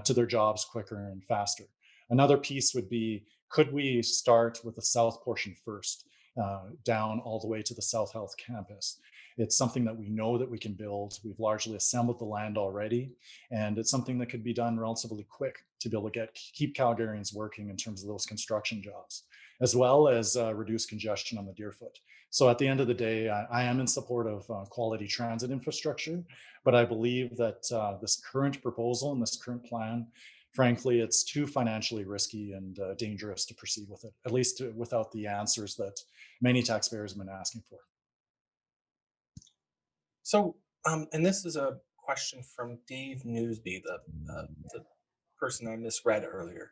to their jobs quicker and faster. Another piece would be, could we start with the south portion first, down all the way to the South Health campus? It's something that we know that we can build. We've largely assembled the land already, and it's something that could be done relatively quick to be able to keep Calgarians working in terms of those construction jobs, as well as reduce congestion on the Deerfoot. So at the end of the day, I am in support of quality transit infrastructure, but I believe that this current proposal and this current plan, frankly, it's too financially risky and dangerous to proceed with it, at least without the answers that many taxpayers have been asking for. So, and this is a question from Dave Newsby, the person I misread earlier.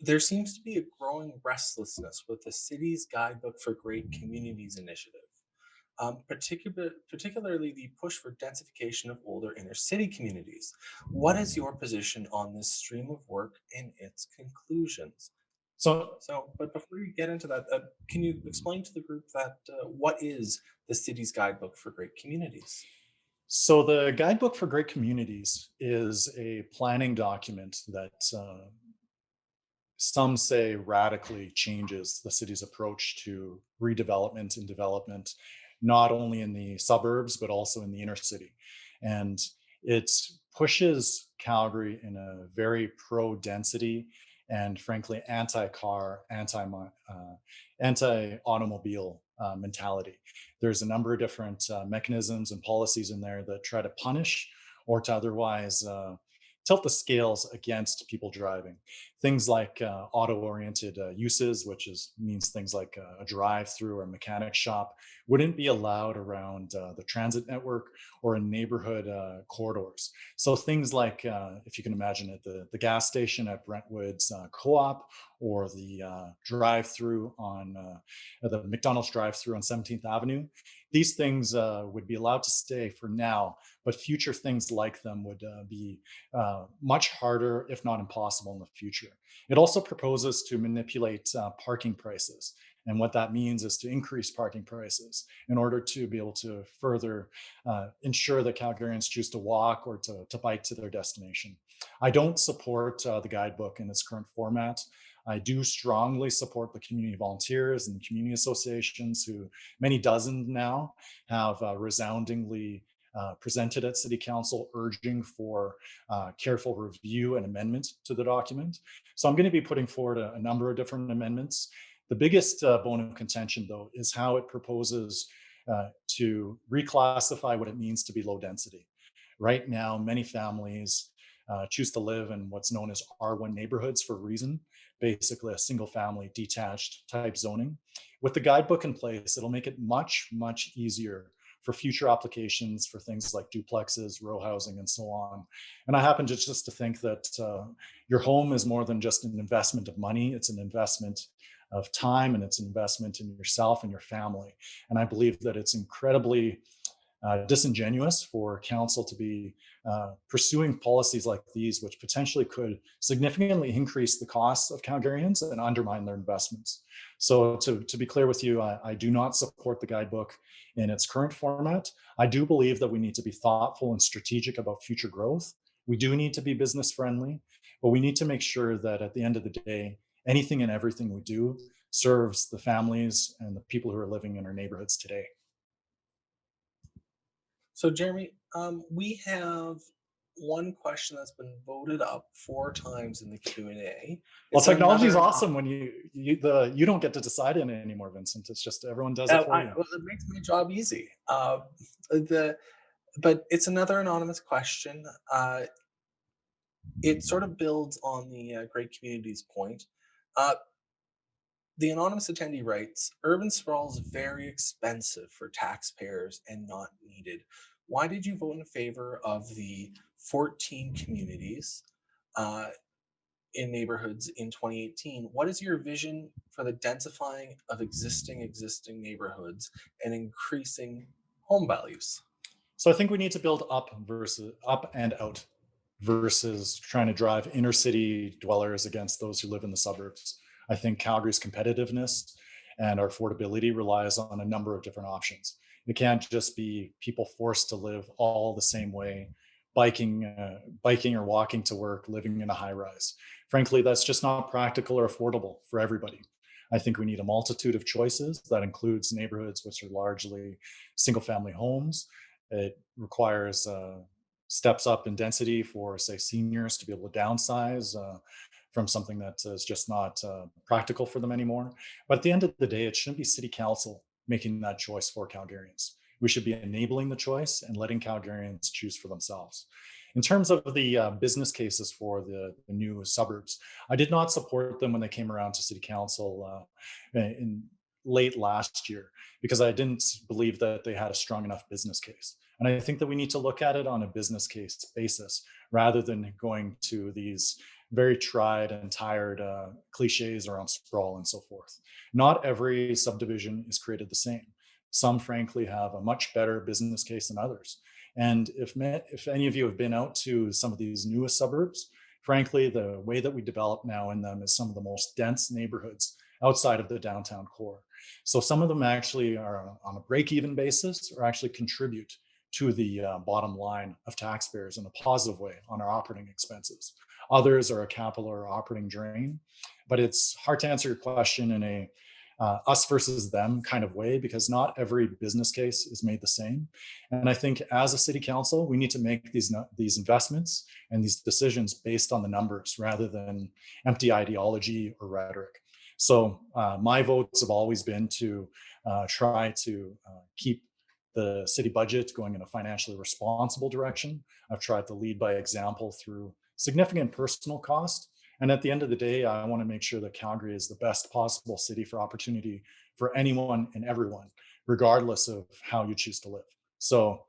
There seems to be a growing restlessness with the city's guidebook for great communities initiative, particularly the push for densification of older inner city communities. What is your position on this stream of work and its conclusions? But before you get into that, can you explain to the group that what is the city's guidebook for great communities? So the Guidebook for Great Communities is a planning document that some say radically changes the city's approach to redevelopment and development, not only in the suburbs, but also in the inner city. And it pushes Calgary in a very pro-density and frankly anti-car, anti-automobile mentality. There's a number of different mechanisms and policies in there that try to punish or to otherwise tilt the scales against people driving. Things like auto-oriented uses, which means things like a drive-through or a mechanic shop, wouldn't be allowed around the transit network or in neighborhood corridors. So things like, if you can imagine it, the gas station at Brentwood's Co-op, or the drive-through on the McDonald's drive-through on 17th Avenue, these things would be allowed to stay for now, but future things like them would be much harder, if not impossible, in the future. It also proposes to manipulate parking prices. And what that means is to increase parking prices in order to be able to further ensure that Calgarians choose to walk or to bike to their destination. I don't support the guidebook in its current format. I do strongly support the community volunteers and community associations, who many dozen now have resoundingly presented at City Council, urging for careful review and amendment to the document. So I'm going to be putting forward a number of different amendments. The biggest bone of contention, though, is how it proposes to reclassify what it means to be low density. Right now, many families choose to live in what's known as R1 neighborhoods for a reason, basically a single family detached type zoning. With the guidebook in place, it'll make it much, much easier for future applications for things like duplexes, row housing, and so on. And I happen to just to think that your home is more than just an investment of money. It's an investment of time, and it's an investment in yourself and your family. And I believe that it's incredibly disingenuous for council to be pursuing policies like these, which potentially could significantly increase the costs of Calgarians and undermine their investments. So to be clear with you, I do not support the guidebook in its current format. I do believe that we need to be thoughtful and strategic about future growth. We do need to be business friendly, but we need to make sure that at the end of the day, anything and everything we do serves the families and the people who are living in our neighborhoods today. So Jeromy, we have one question that's been voted up 4 times in the Q&A. Well, technology is awesome when you don't get to decide in it anymore, Vincent. It's just everyone does it for you. Well, it makes my job easy. But it's another anonymous question. It sort of builds on the Great Communities point. The anonymous attendee writes, urban sprawl is very expensive for taxpayers and not needed. Why did you vote in favor of the 14 communities in neighborhoods in 2018? What is your vision for the densifying of existing neighborhoods and increasing home values? So I think we need to build up and out versus trying to drive inner city dwellers against those who live in the suburbs. I think Calgary's competitiveness and our affordability relies on a number of different options. It can't just be people forced to live all the same way, biking or walking to work, living in a high rise. Frankly, that's just not practical or affordable for everybody. I think we need a multitude of choices that includes neighborhoods which are largely single family homes. It requires steps up in density for, say, seniors to be able to downsize from something that is just not practical for them anymore. But at the end of the day, it shouldn't be City Council making that choice for Calgarians. We should be enabling the choice and letting Calgarians choose for themselves. In terms of the business cases for the new suburbs, I did not support them when they came around to City Council in late last year, because I didn't believe that they had a strong enough business case. And I think that we need to look at it on a business case basis rather than going to these very tried and tired cliches around sprawl and so forth. Not every subdivision is created the same. Some, frankly, have a much better business case than others. And if any of you have been out to some of these newest suburbs, frankly, the way that we develop now in them is some of the most dense neighborhoods outside of the downtown core. So some of them actually are on a break-even basis or actually contribute to the bottom line of taxpayers in a positive way on our operating expenses. Others are a capital or operating drain. But it's hard to answer your question in a us versus them kind of way, because not every business case is made the same. And I think as a city council, we need to make these investments and these decisions based on the numbers rather than empty ideology or rhetoric. So my votes have always been to try to keep the city budget going in a financially responsible direction. I've tried to lead by example through significant personal cost. And at the end of the day, I want to make sure that Calgary is the best possible city for opportunity for anyone and everyone, regardless of how you choose to live. So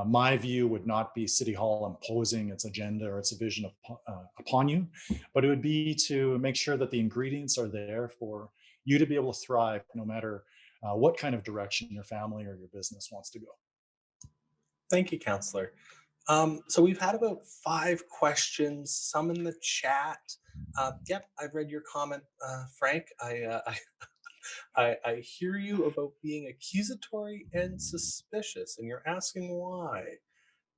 my view would not be City Hall imposing its agenda or its vision upon you, but it would be to make sure that the ingredients are there for you to be able to thrive no matter what kind of direction your family or your business wants to go. Thank you, Councillor. So we've had about 5 questions, some in the chat. Yep, I've read your comment, Frank. I hear you about being accusatory and suspicious, and you're asking why.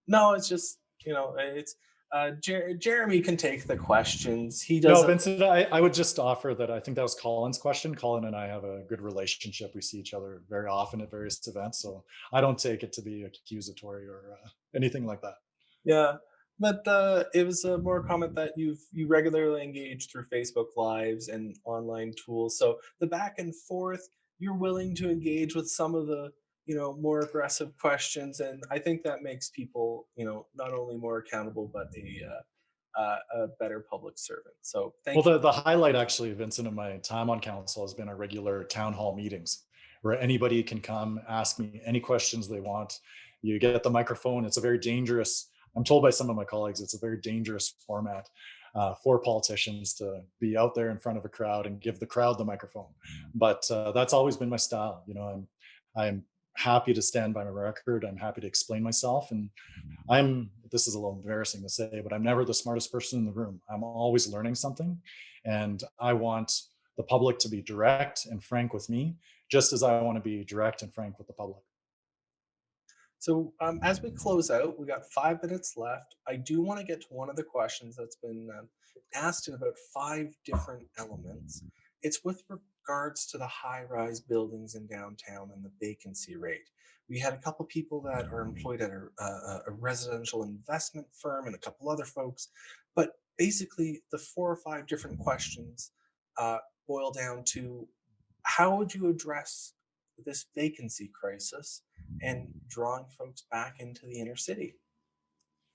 No, it's just, it's Jeromy can take the questions. He No, doesn't. Vincent, I would just offer that I think that was Colin's question. Colin and I have a good relationship. We see each other very often at various events. So I don't take it to be accusatory or anything like that. Yeah, but it was a more comment that you regularly engage through Facebook Lives and online tools. So the back and forth, you're willing to engage with some of the more aggressive questions, and I think that makes people not only more accountable but a better public servant. So thank Well, you. the highlight actually, Vincent, of my time on council has been our regular town hall meetings where anybody can come ask me any questions they want. You get the microphone. It's a very dangerous, I'm told by some of my colleagues, it's a very dangerous format for politicians to be out there in front of a crowd and give the crowd the microphone. But that's always been my style. I'm happy to stand by my record. I'm happy to explain myself. And this is a little embarrassing to say, but I'm never the smartest person in the room. I'm always learning something. And I want the public to be direct and frank with me, just as I want to be direct and frank with the public. So as we close out, we got 5 minutes left. I do want to get to one of the questions that's been asked in about 5 different elements. It's with regards to the high-rise buildings in downtown and the vacancy rate. We had a couple people that are employed at a residential investment firm and a couple other folks, but basically the 4 or 5 different questions boil down to how would you address this vacancy crisis and drawing folks back into the inner city?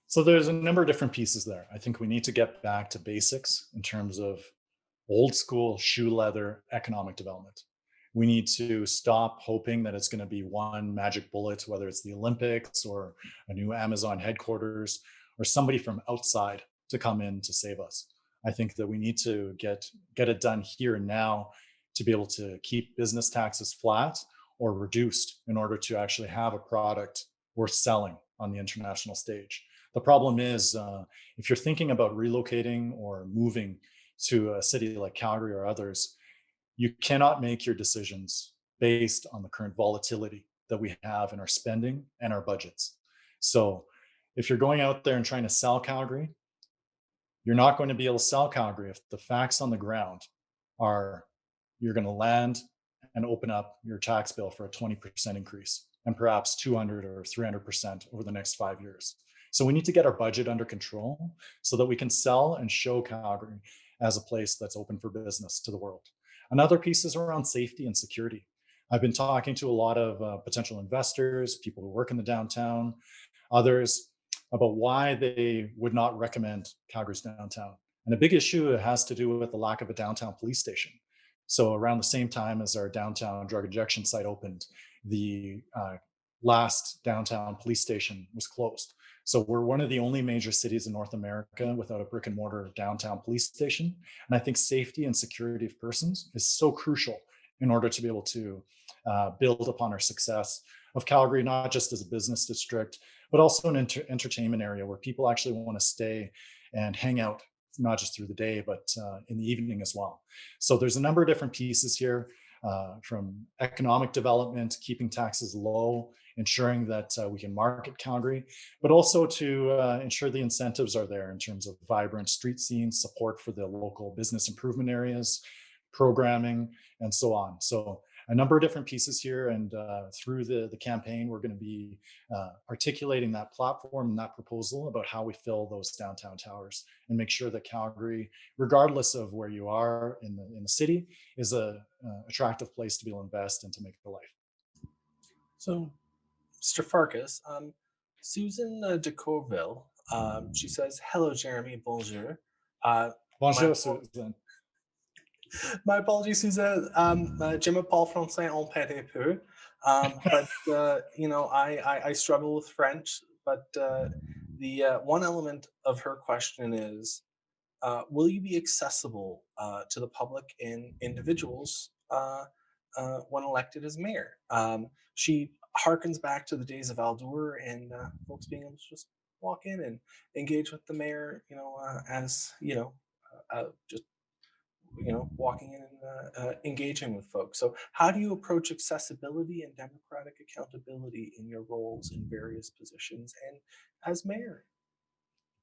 So there's a number of different pieces there. I think we need to get back to basics in terms of old school shoe leather economic development. We need to stop hoping that it's going to be one magic bullet, whether it's the Olympics or a new Amazon headquarters or somebody from outside to come in to save us. I think that we need to get it done here and now to be able to keep business taxes flat or reduced in order to actually have a product worth selling on the international stage. The problem is if you're thinking about relocating or moving to a city like Calgary or others, you cannot make your decisions based on the current volatility that we have in our spending and our budgets. So if you're going out there and trying to sell Calgary, you're not going to be able to sell Calgary if the facts on the ground are you're going to land and open up your tax bill for a 20% increase and perhaps 200 or 300% over the next 5 years. So we need to get our budget under control so that we can sell and show Calgary as a place that's open for business to the world. Another piece is around safety and security. I've been talking to a lot of potential investors, people who work in the downtown, others, about why they would not recommend Calgary's downtown. And a big issue has to do with the lack of a downtown police station. So around the same time as our downtown drug injection site opened, the last downtown police station was closed. So we're one of the only major cities in North America without a brick and mortar downtown police station. And I think safety and security of persons is so crucial in order to be able to build upon our success of Calgary, not just as a business district, but also an entertainment area where people actually want to stay and hang out, not just through the day, but in the evening as well. So there's a number of different pieces here, from economic development, keeping taxes low ensuring that we can market Calgary, but also to ensure the incentives are there in terms of vibrant street scenes, support for the local business improvement areas, programming, and so on. So a number of different pieces here, and through the campaign, we're going to be articulating that platform and that proposal about how we fill those downtown towers and make sure that Calgary, regardless of where you are in the city, is a attractive place to be able to invest and to make a life. So, Mr. Farkas, Susan de Corville, she says, "Hello, Jeromy, bonjour." Bonjour, Susan. My apologies, Suzanne. Je m'appelle français un petit peu, but I struggle with French. But the one element of her question is, will you be accessible to the public and individuals when elected as mayor? She harkens back to the days of Aldur and folks being able to just walk in and engage with the mayor, as just walking in and engaging with folks. So, how do you approach accessibility and democratic accountability in your roles in various positions and as mayor?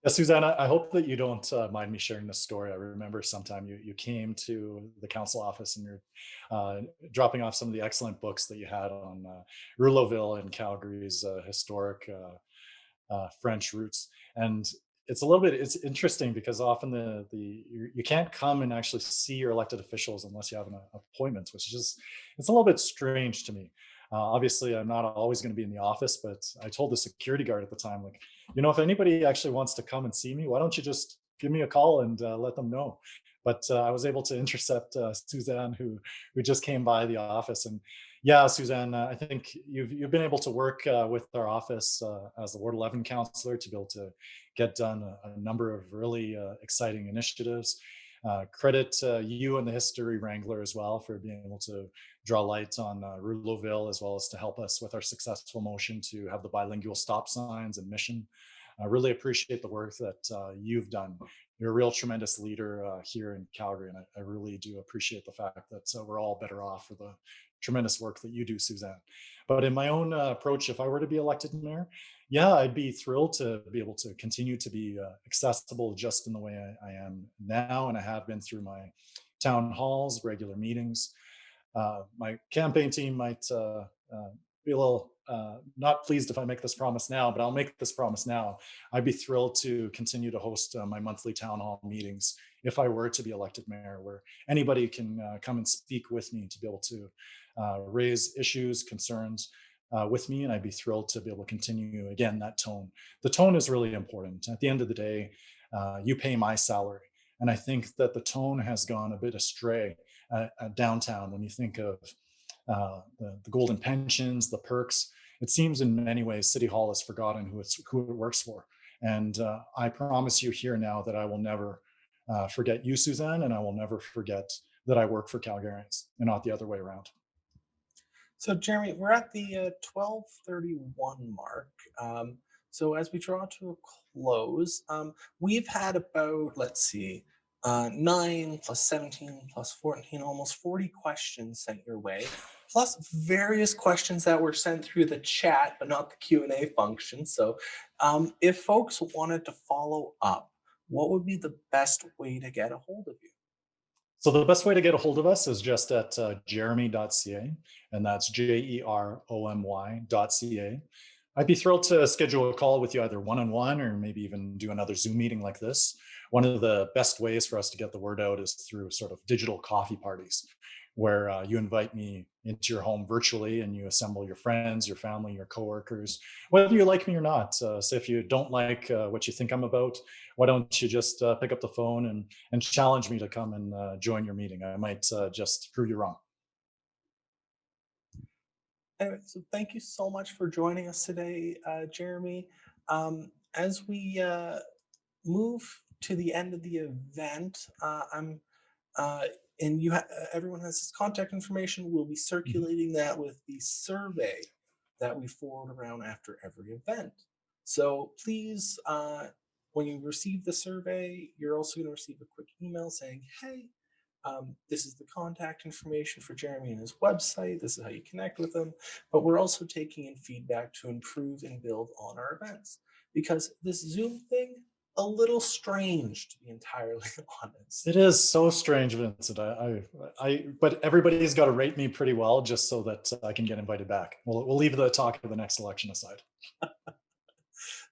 Yeah, Susanna, I hope that you don't mind me sharing this story. I remember sometime you came to the council office and you're dropping off some of the excellent books that you had on Rouleauville and Calgary's historic French roots. And it's interesting because often you can't come and actually see your elected officials unless you have an appointment, which is just, it's a little bit strange to me. Obviously, I'm not always going to be in the office, but I told the security guard at the time, like, if anybody actually wants to come and see me, why don't you just give me a call and let them know? But I was able to intercept Suzanne, who just came by the office. And yeah, Suzanne, I think you've been able to work with our office as the Ward 11 councillor to be able to get done a number of really exciting initiatives. Credit you and the History Wrangler as well for being able to draw light on Rouleauville, as well as to help us with our successful motion to have the bilingual stop signs and mission. I really appreciate the work that you've done. You're a real tremendous leader here in Calgary, and I really do appreciate the fact that we're all better off for the tremendous work that you do, Suzanne. But in my own approach, if I were to be elected mayor, yeah, I'd be thrilled to be able to continue to be accessible just in the way I am now, and I have been through my town halls, regular meetings. My campaign team might be a little not pleased if I make this promise now, but I'll make this promise now. I'd be thrilled to continue to host my monthly town hall meetings if I were to be elected mayor, where anybody can come and speak with me to be able to raise issues, concerns with me, and I'd be thrilled to be able to continue, again, that tone. The tone is really important. At the end of the day, you pay my salary. And I think that the tone has gone a bit astray downtown when you think of the golden pensions, the perks. It seems in many ways City Hall has forgotten who it works for. And I promise you here now that I will never forget you, Suzanne, and I will never forget that I work for Calgarians and not the other way around. So, Jeromy, we're at the 12:31 mark. So as we draw to a close, we've had about, let's see, 9 plus 17 plus 14, almost 40 questions sent your way, plus various questions that were sent through the chat, but not the Q&A function. So if folks wanted to follow up, what would be the best way to get a hold of you? So the best way to get a hold of us is just at jeromy.ca, and that's jeromy.ca. I'd be thrilled to schedule a call with you either one-on-one or maybe even do another Zoom meeting like this. One of the best ways for us to get the word out is through sort of digital coffee parties, where you invite me into your home virtually and you assemble your friends, your family, your coworkers, whether you like me or not. So if you don't like what you think I'm about, why don't you just pick up the phone and challenge me to come and join your meeting? I might just prove you wrong. Anyway, so thank you so much for joining us today, Jeromy. As we move to the end of the event, and everyone has his contact information. We'll be circulating that with the survey that we forward around after every event. So please, when you receive the survey, you're also going to receive a quick email saying, hey, This is the contact information for Jeromy and his website. This is how you connect with him. But we're also taking in feedback to improve and build on our events, because this Zoom thing, a little strange, to be entirely honest. It is so strange, Vincent. But everybody's got to rate me pretty well just so that I can get invited back. We'll leave the talk of the next election aside.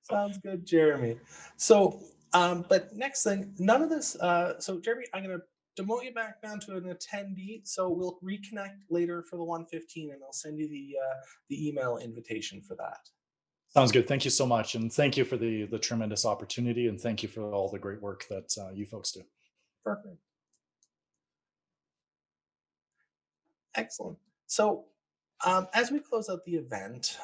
Sounds good, Jeromy. So, but next thing, none of this. So, Jeromy, I'm going to demote you back down to an attendee. So we'll reconnect later for the 1:15, and I'll send you the email invitation for that. Sounds good. Thank you so much, and thank you for the tremendous opportunity, and thank you for all the great work that you folks do. Perfect. Excellent. So, as we close out the event,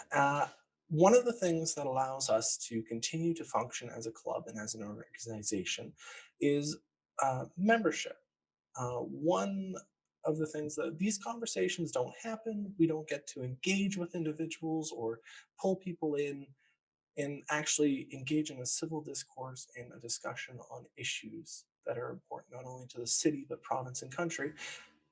one of the things that allows us to continue to function as a club and as an organization is membership. One of the things that these conversations don't happen, we don't get to engage with individuals or pull people in and actually engage in a civil discourse and a discussion on issues that are important not only to the city but province and country,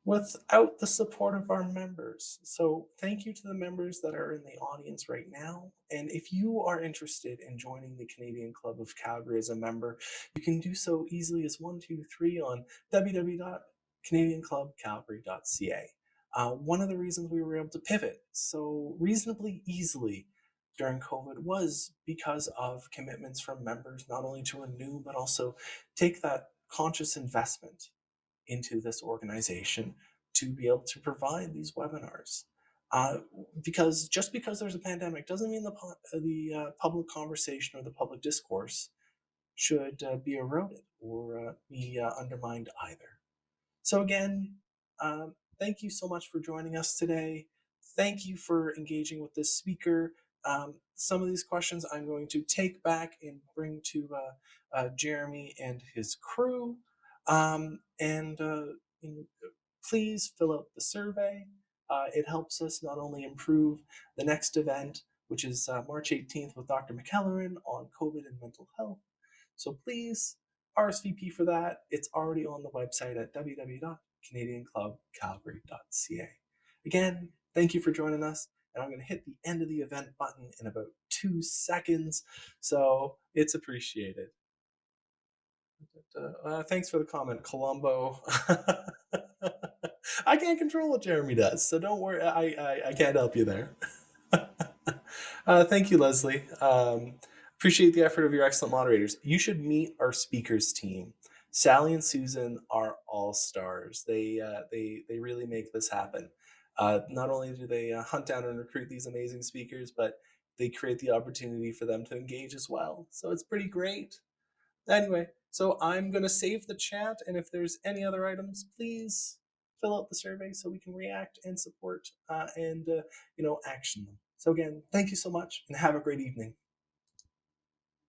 without the support of our members. So thank you to the members that are in the audience right now. And if you are interested in joining the Canadian Club of Calgary as a member, you can do so easily as 123 on www.canadianclubcalgary.ca. One of the reasons we were able to pivot so reasonably easily during COVID was because of commitments from members, not only to renew, but also take that conscious investment into this organization to be able to provide these webinars. Because just because there's a pandemic doesn't mean the public conversation or the public discourse should be eroded or be undermined either. So again, thank you so much for joining us today. Thank you for engaging with this speaker. Some of these questions I'm going to take back and bring to Jeromy and his crew. Please fill out the survey. It helps us not only improve the next event, which is March 18th with Dr. McKellerin on COVID and mental health. So please RSVP for that. It's already on the website at www.canadianclubcalgary.ca. Again, thank you for joining us. And I'm going to hit the end of the event button in about 2 seconds. So it's appreciated. Thanks for the comment, Colombo. I can't control what Jeromy does, so don't worry. I can't help you there. Thank you, Leslie. Appreciate the effort of your excellent moderators. You should meet our speakers team. Sally and Susan are all stars. They really make this happen. Not only do they hunt down and recruit these amazing speakers, but they create the opportunity for them to engage as well. So it's pretty great. Anyway, so I'm going to save the chat, and if there's any other items, please fill out the survey so we can react and support and action them. So again, thank you so much and have a great evening.